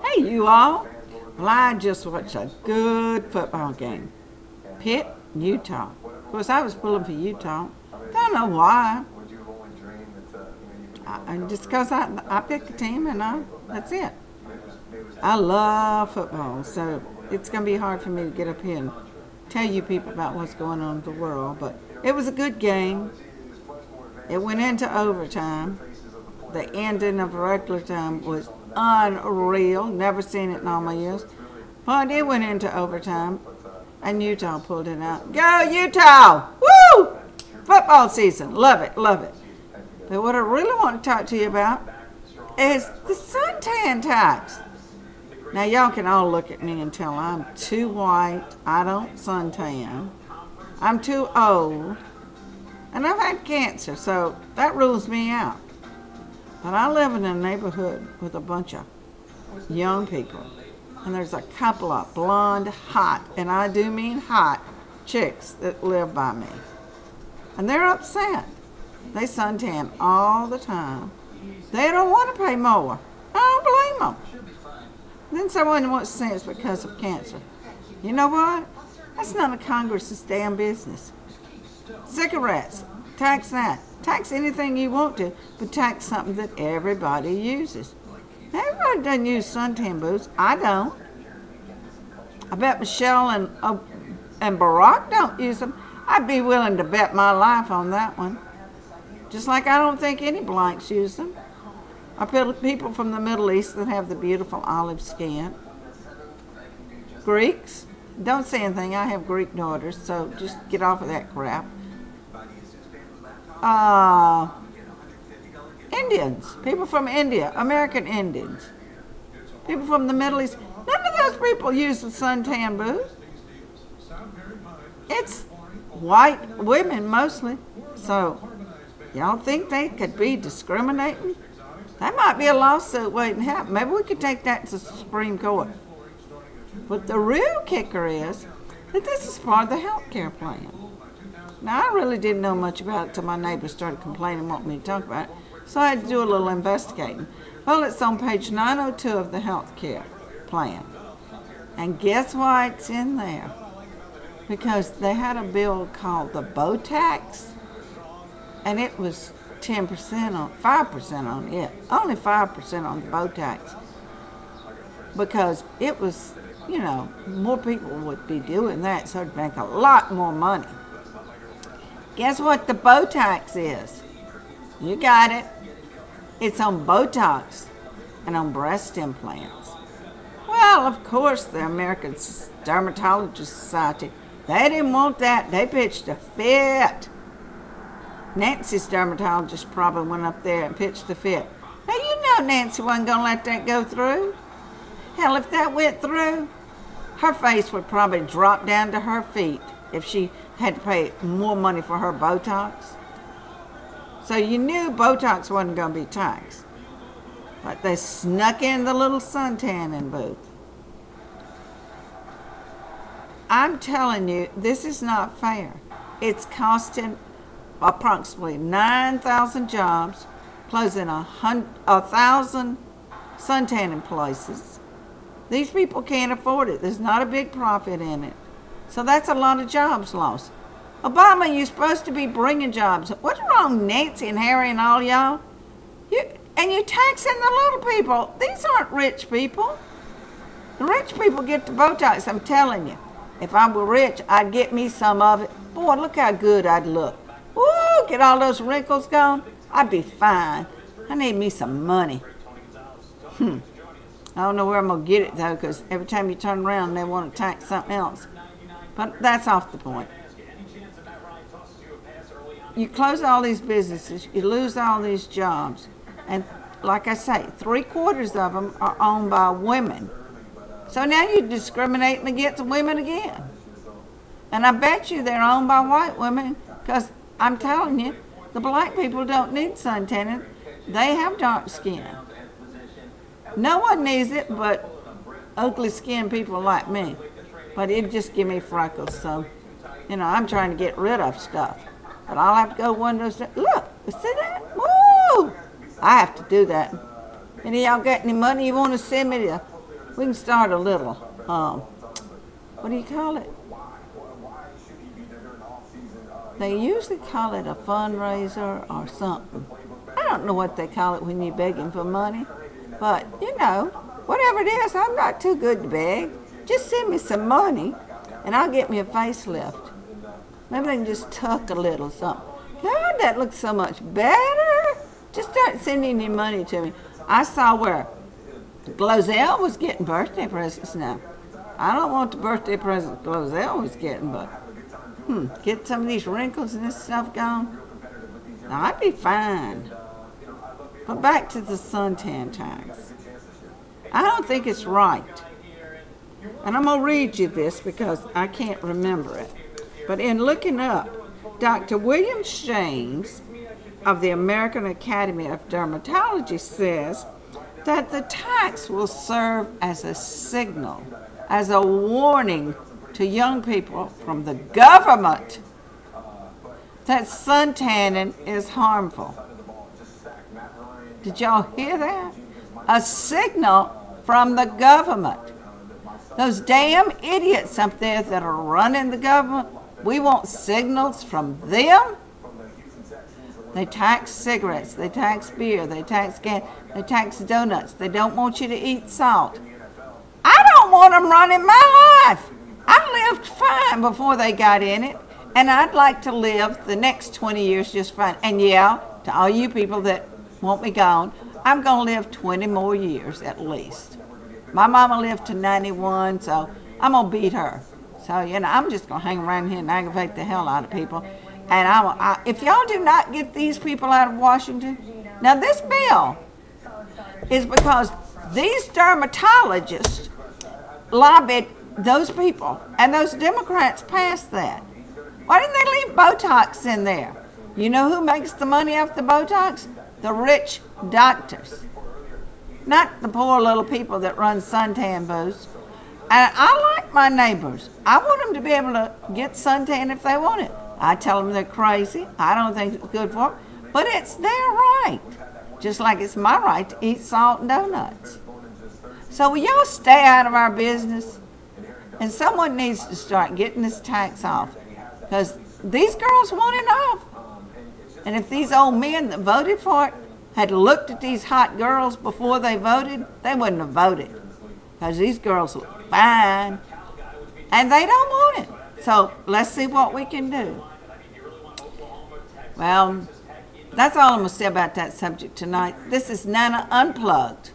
Hey, you all. Well, I just watched a good football game. Pitt, Utah. Of course, I was pulling for Utah. Don't know why. Just because I picked the team and that's it. I love football, so it's going to be hard for me to get up here and tell you people about what's going on in the world. But it was a good game. It went into overtime. The ending of regular time was unreal. Never seen it in all my years. But it went into overtime, and Utah pulled it out. Go Utah! Woo! Football season. Love it, love it. But what I really want to talk to you about is the suntan tax. Now, y'all can all look at me and tell I'm too white. I don't suntan. I'm too old. And I've had cancer, so that rules me out. But I live in a neighborhood with a bunch of young people. And there's a couple of blonde, hot, and I do mean hot, chicks that live by me. And they're upset. They suntan all the time. They don't want to pay more. I don't blame them. Then someone wants to say it's because of cancer. You know what? That's none of Congress's damn business. Cigarettes, tax that. Tax anything you want to, but tax something that everybody uses. Everybody doesn't use suntan boots. I don't. I bet Michelle and Barack don't use them. I'd be willing to bet my life on that one. Just like I don't think any blacks use them. Or people from the Middle East that have the beautiful olive skin. Greeks, don't say anything. I have Greek daughters, so just get off of that crap. Indians, people from India, American Indians, people from the Middle East. None of those people use the suntan boots. It's white women mostly. So, y'all think they could be discriminating? That might be a lawsuit waiting to happen. Maybe we could take that to the Supreme Court. But the real kicker is that this is part of the health care plan. Now, I really didn't know much about it until my neighbors started complaining and wanting me to talk about it. So I had to do a little investigating. Well, it's on page 902 of the health care plan. And guess why it's in there? Because they had a bill called the Botox, and it was 10% on, 5% on it. Only 5% on the Botox. Because it was, you know, more people would be doing that, so it'd make a lot more money. Guess what the Botox is? You got it. It's on Botox and on breast implants. Well, of course, the American Dermatology Society, they didn't want that. They pitched a fit. Nancy's dermatologist probably went up there and pitched a fit. Now, you know Nancy wasn't going to let that go through. Hell, if that went through, her face would probably drop down to her feet if she had to pay more money for her Botox. So you knew Botox wasn't going to be taxed. But they snuck in the little suntanning booth. I'm telling you, this is not fair. It's costing approximately 9,000 jobs, closing 1,000 suntanning places. These people can't afford it. There's not a big profit in it. So that's a lot of jobs lost. Obama, you're supposed to be bringing jobs. What's wrong, Nancy and Harry and all y'all? And you're taxing the little people. These aren't rich people. The rich people get the Botox, I'm telling you. If I were rich, I'd get me some of it. Boy, look how good I'd look. Woo, get all those wrinkles gone. I'd be fine. I need me some money. I don't know where I'm going to get it, though, because every time you turn around, they want to tax something else. But that's off the point. You close all these businesses, you lose all these jobs. And like I say, 3/4 of them are owned by women. So now you're discriminating against women again. And I bet you they're owned by white women, because I'm telling you, the black people don't need suntanning. They have dark skin. No one needs it but ugly skinned people like me. But it'd just give me freckles, so, you know, I'm trying to get rid of stuff. But I'll have to go one of those days. Look, see that? Woo! I have to do that. Any of y'all got any money you want to send me to? We can start a little, what do you call it? They usually call it a fundraiser or something. I don't know what they call it when you're begging for money. But, you know, whatever it is, I'm not too good to beg. Just send me some money, and I'll get me a facelift. Maybe they can just tuck a little something. God, that looks so much better. Just start sending your money to me. I saw where Glozell was getting birthday presents now. I don't want the birthday presents Glozell was getting, but get some of these wrinkles and this stuff gone. Now, I'd be fine. But back to the suntan tax. I don't think it's right. And I'm going to read you this because I can't remember it. But in looking up, Dr. William James of the American Academy of Dermatology says that the tax will serve as a signal, as a warning to young people from the government that suntanning is harmful. Did y'all hear that? A signal from the government. Those damn idiots up there that are running the government, we want signals from them? They tax cigarettes, they tax beer, they tax gas, they tax donuts. They don't want you to eat salt. I don't want them running my life. I lived fine before they got in it, and I'd like to live the next 20 years just fine. And yeah, to all you people that want me gone, I'm going to live 20 more years at least. My mama lived to 91, so I'm going to beat her. So, you know, I'm just going to hang around here and aggravate the hell out of people. And if y'all do not get these people out of Washington, now this bill is because these dermatologists lobbied those people, and those Democrats passed that. Why didn't they leave Botox in there? You know who makes the money off the Botox? The rich doctors. Not the poor little people that run suntan booths. And I like my neighbors. I want them to be able to get suntan if they want it. I tell them they're crazy. I don't think it's good for them. But it's their right. Just like it's my right to eat salt and donuts. So will y'all stay out of our business? And someone needs to start getting this tax off. Because these girls want it off. And if these old men that voted for it had looked at these hot girls before they voted, they wouldn't have voted. Because these girls look fine. And they don't want it. So let's see what we can do. Well, that's all I'm going to say about that subject tonight. This is Nana Unplugged.